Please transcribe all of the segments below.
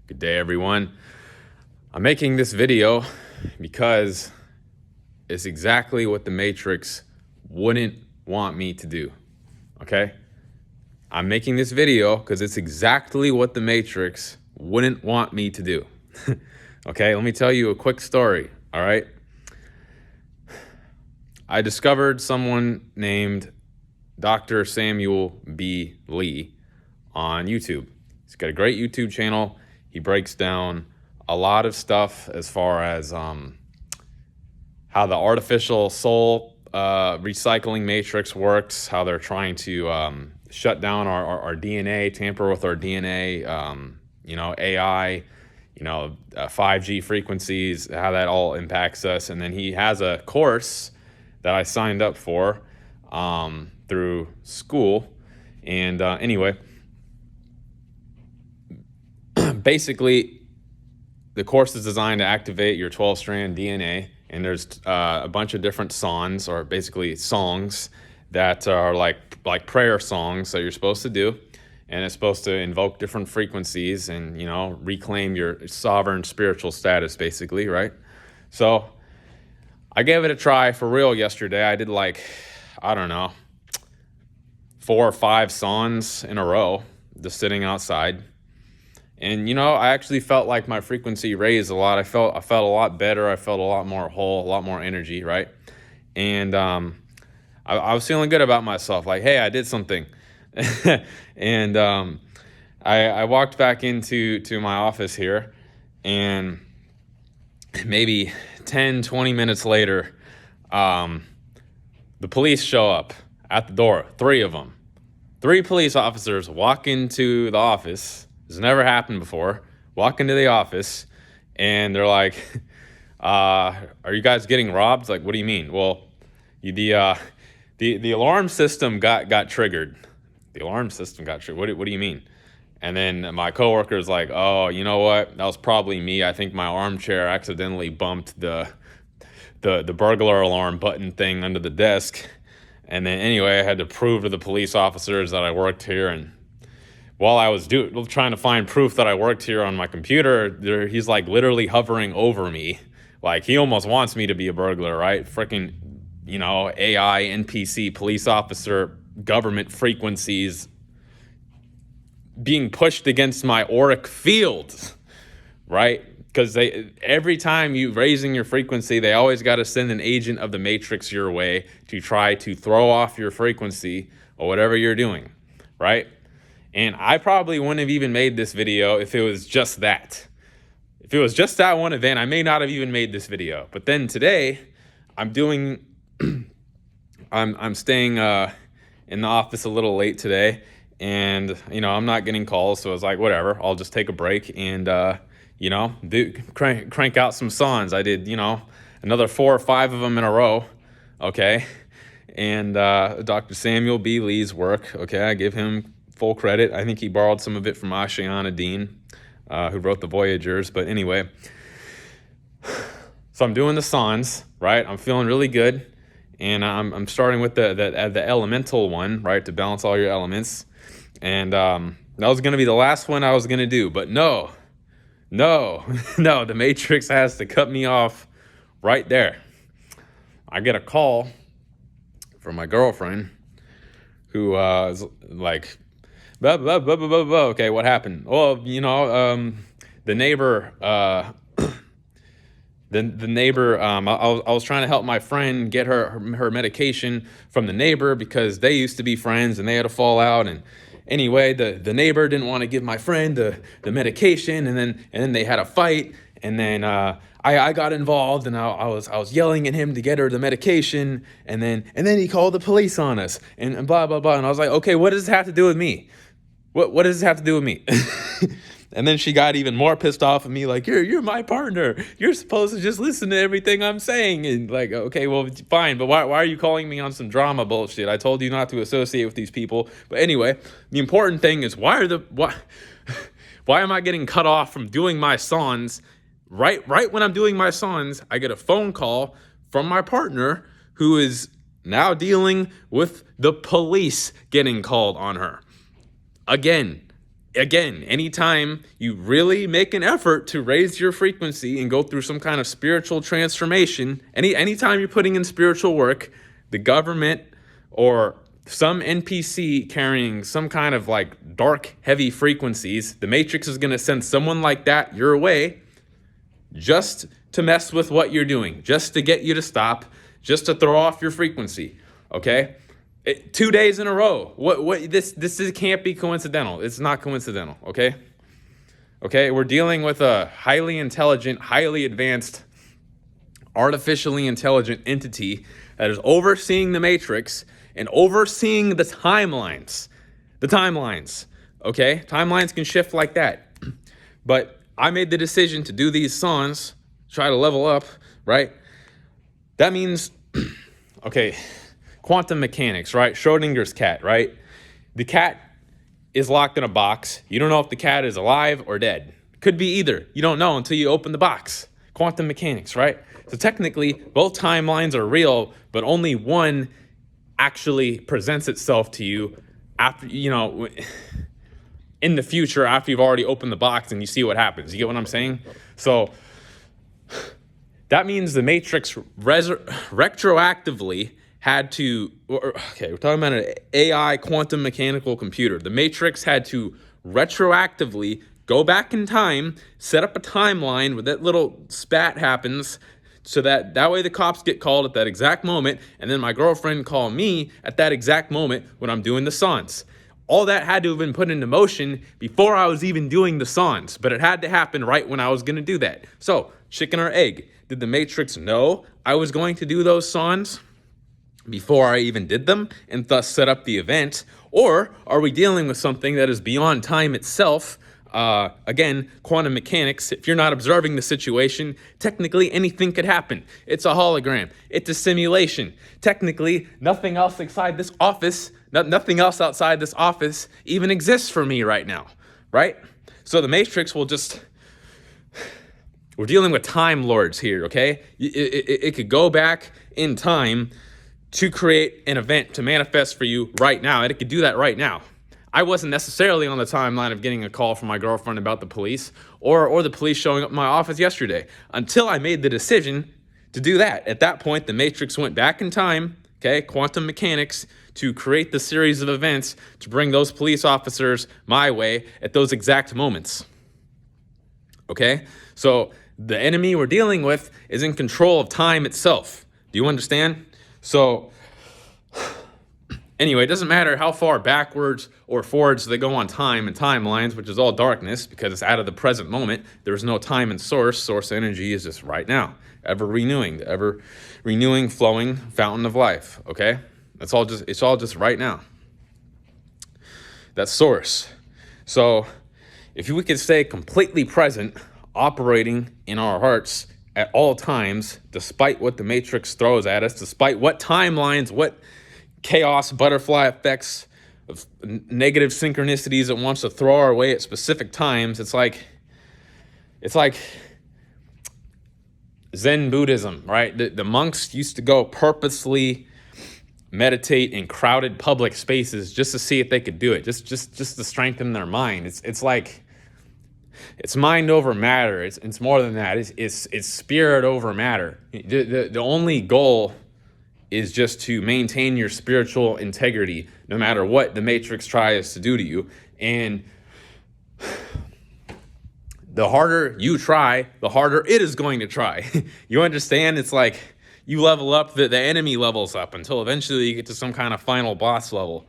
Good day, everyone. I'm making this video because it's exactly what the Matrix wouldn't want me to do, okay? I'm making this video because it's exactly what the Matrix wouldn't want me to do. Okay, let me tell you a quick story, all right? I discovered someone named Dr. Samuel B. Lee on YouTube. He's got a great YouTube channel. He breaks down a lot of stuff as far as how the artificial soul recycling matrix works, how they're trying to shut down our DNA, tamper with our DNA, AI, 5G frequencies, how that all impacts us. And then he has a course that I signed up for through school. And anyway, basically, the course is designed to activate your 12-strand DNA, and there's a bunch of different songs, or basically songs, that are like prayer songs that you're supposed to do, and it's supposed to invoke different frequencies and, reclaim your sovereign spiritual status, basically, right? So I gave it a try for real yesterday. I did 4 or 5 songs in a row, just sitting outside. And, I actually felt like my frequency raised a lot. I felt a lot better. I felt a lot more whole, a lot more energy, right? And I was feeling good about myself. Like, hey, I did something. And I walked back into my office here, and maybe 10, 20 minutes later, the police show up at the door, 3 of them. 3 police officers walk into the office. This has never happened before. Walk into the office, and they're like, are you guys getting robbed? Like, what do you mean? Well, the alarm system got triggered. The alarm system got triggered. What do you mean? And then my coworker's like, oh, you know what? That was probably me. I think my armchair accidentally bumped the burglar alarm button thing under the desk. And then anyway, I had to prove to the police officers that I worked here. And while I was trying to find proof that I worked here on my computer, he's like literally hovering over me. Like, he almost wants me to be a burglar, right? Freaking, AI, NPC, police officer, government frequencies being pushed against my auric field, right? Because every time you raising your frequency, they always got to send an agent of the Matrix your way to try to throw off your frequency or whatever you're doing, right? And I probably wouldn't have even made this video if it was just that. If it was just that one event, I may not have even made this video. But then today, I'm staying in the office a little late today, and I'm not getting calls, so I was like, whatever, I'll just take a break and crank out some songs. I did another 4 or 5 of them in a row, okay, and Dr. Samuel B. Lee's work, okay, I give him full credit. I think he borrowed some of it from Ashayana Dean, who wrote the Voyagers. But anyway, so I'm doing the songs, right? I'm feeling really good, and I'm starting with the elemental one, right, to balance all your elements. And that was going to be the last one I was going to do, but no, the Matrix has to cut me off right there. I get a call from my girlfriend, who is like, blah, blah, blah, blah, blah, blah. Okay, what happened? Well, the neighbor, the neighbor, I was trying to help my friend get her medication from the neighbor because they used to be friends and they had a fallout. And anyway, the neighbor didn't want to give my friend the medication, and then they had a fight, and then I got involved, and I was yelling at him to get her the medication, and then he called the police on us, and blah blah blah. And I was like, okay, what does this have to do with me? What does this have to do with me? And then she got even more pissed off at me, like, you're my partner. You're supposed to just listen to everything I'm saying. And like, okay, well, fine, but why are you calling me on some drama bullshit? I told you not to associate with these people. But anyway, the important thing is why am I getting cut off from doing my songs? Right when I'm doing my songs, I get a phone call from my partner, who is now dealing with the police getting called on her. Again, Again, anytime you really make an effort to raise your frequency and go through some kind of spiritual transformation, anytime you're putting in spiritual work, the government or some NPC carrying some kind of like dark, heavy frequencies, the Matrix is going to send someone like that your way just to mess with what you're doing, just to get you to stop, just to throw off your frequency. Okay? 2 days in a row. This can't be coincidental. It's not coincidental, okay? Okay, we're dealing with a highly intelligent, highly advanced, artificially intelligent entity that is overseeing the Matrix and overseeing the timelines. The timelines, okay? Timelines can shift like that. But I made the decision to do these songs, try to level up, right? That means, okay, quantum mechanics, right? Schrodinger's cat, right? The cat is locked in a box. You don't know if the cat is alive or dead. Could be either. You don't know until you open the box. Quantum mechanics, right? So technically, both timelines are real, but only one actually presents itself to you after, in the future, after you've already opened the box and you see what happens. You get what I'm saying? So that means the Matrix retroactively had to, okay, we're talking about an AI quantum mechanical computer. The Matrix had to retroactively go back in time, set up a timeline where that little spat happens, so that way the cops get called at that exact moment, and then my girlfriend call me at that exact moment when I'm doing the songs. All that had to have been put into motion before I was even doing the songs, but it had to happen right when I was going to do that. So, chicken or egg? Did the Matrix know I was going to do those songs before I even did them and thus set up the event? Or are we dealing with something that is beyond time itself? Again, quantum mechanics, if you're not observing the situation, technically anything could happen. It's a hologram. It's a simulation. Technically, nothing else outside this office even exists for me right now, right? So the Matrix will just... We're dealing with time lords here, okay? It could go back in time to create an event to manifest for you right now, and it could do that right now. I wasn't necessarily on the timeline of getting a call from my girlfriend about the police or the police showing up in my office yesterday until I made the decision to do that. At that point, the Matrix went back in time, okay, quantum mechanics, to create the series of events to bring those police officers my way at those exact moments. Okay? So the enemy we're dealing with is in control of time itself. Do you understand? So anyway, it doesn't matter how far backwards or forwards they go on time and timelines, which is all darkness because it's out of the present moment. There's no time and source. Source energy is just right now, ever renewing, the ever renewing, flowing fountain of life. Okay, it's all just right now. That's source. So if we could stay completely present, operating in our hearts at all times, despite what the Matrix throws at us, despite what timelines, what chaos, butterfly effects, of negative synchronicities it wants to throw our way at specific times. It's like Zen Buddhism, right? The monks used to go purposely meditate in crowded public spaces just to see if they could do it, just to strengthen their mind. It's like it's mind over matter. It's more than that. It's spirit over matter. The only goal is just to maintain your spiritual integrity no matter what the Matrix tries to do to you. And the harder you try, the harder it is going to try. You understand? It's like you level up, the enemy levels up until eventually you get to some kind of final boss level.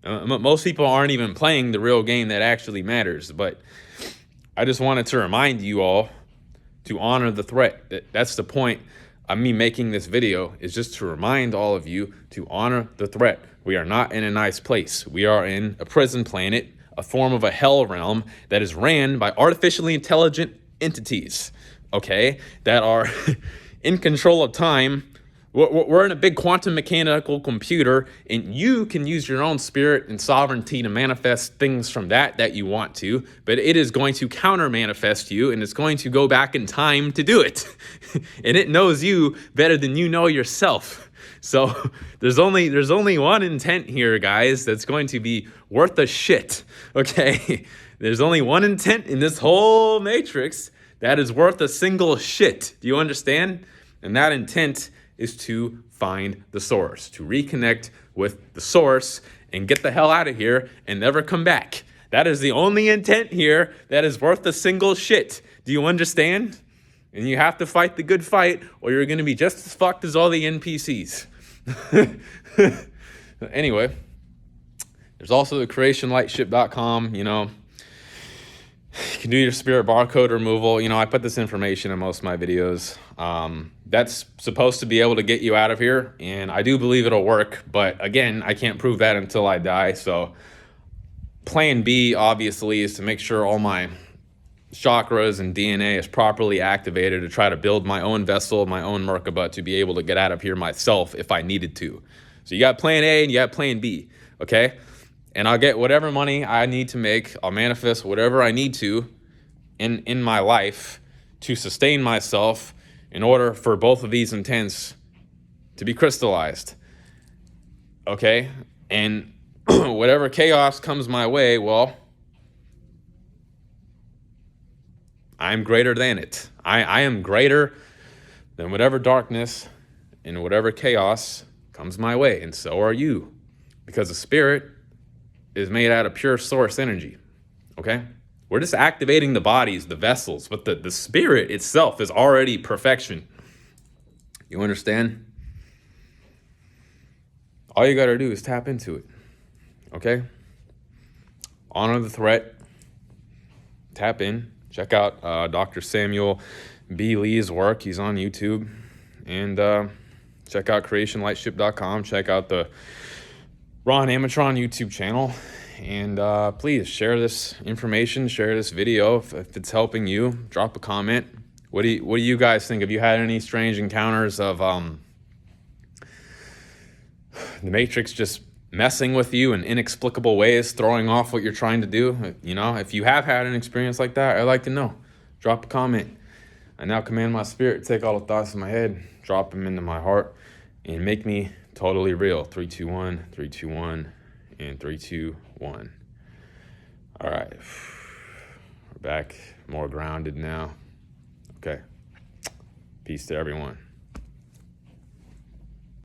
Most people aren't even playing the real game that actually matters. But I just wanted to remind you all to honor the threat. That's the point of me making this video, is just to remind all of you to honor the threat. We are not in a nice place. We are in a prison planet, a form of a hell realm that is ran by artificially intelligent entities, okay, that are in control of time. We're in a big quantum mechanical computer, and you can use your own spirit and sovereignty to manifest things from that you want to, but it is going to counter manifest you, and it's going to go back in time to do it. And it knows you better than you know yourself. So there's only one intent here, guys, that's going to be worth a shit, okay? There's only one intent in this whole matrix that is worth a single shit. Do you understand? And that intent is to find the source, to reconnect with the source and get the hell out of here and never come back. That is the only intent here that is worth a single shit. Do you understand? And you have to fight the good fight or you're going to be just as fucked as all the NPCs. Anyway, there's also the creationlightship.com, you know. You can do your spirit barcode removal. You know, I put this information in most of my videos. That's supposed to be able to get you out of here, and I do believe it'll work. But again, I can't prove that until I die. So plan B, obviously, is to make sure all my chakras and DNA is properly activated to try to build my own vessel, my own Merkaba, to be able to get out of here myself if I needed to. So you got plan A and you got plan B, okay? And I'll get whatever money I need to make. I'll manifest whatever I need to in my life to sustain myself in order for both of these intents to be crystallized. Okay? And whatever chaos comes my way, well, I'm greater than it. I am greater than whatever darkness and whatever chaos comes my way. And so are you. Because the spirit is made out of pure source energy, okay? We're just activating the bodies, the vessels, but the spirit itself is already perfection. You understand? All you gotta do is tap into it, okay? Honor the threat, tap in, check out Dr. Samuel B. Lee's work. He's on YouTube. And check out creationlightship.com, check out the Ron Amatron YouTube channel, and please share this information, share this video if it's helping you. Drop a comment. What do you guys think? Have you had any strange encounters of the Matrix just messing with you in inexplicable ways, throwing off what you're trying to do? You know, if you have had an experience like that, I'd like to know. Drop a comment. I now command my spirit to take all the thoughts in my head, drop them into my heart, and make me totally real. 3, 2, 1, 3, 2, 1, and 3, 2, 1. All right. We're back more grounded now. Okay. Peace to everyone.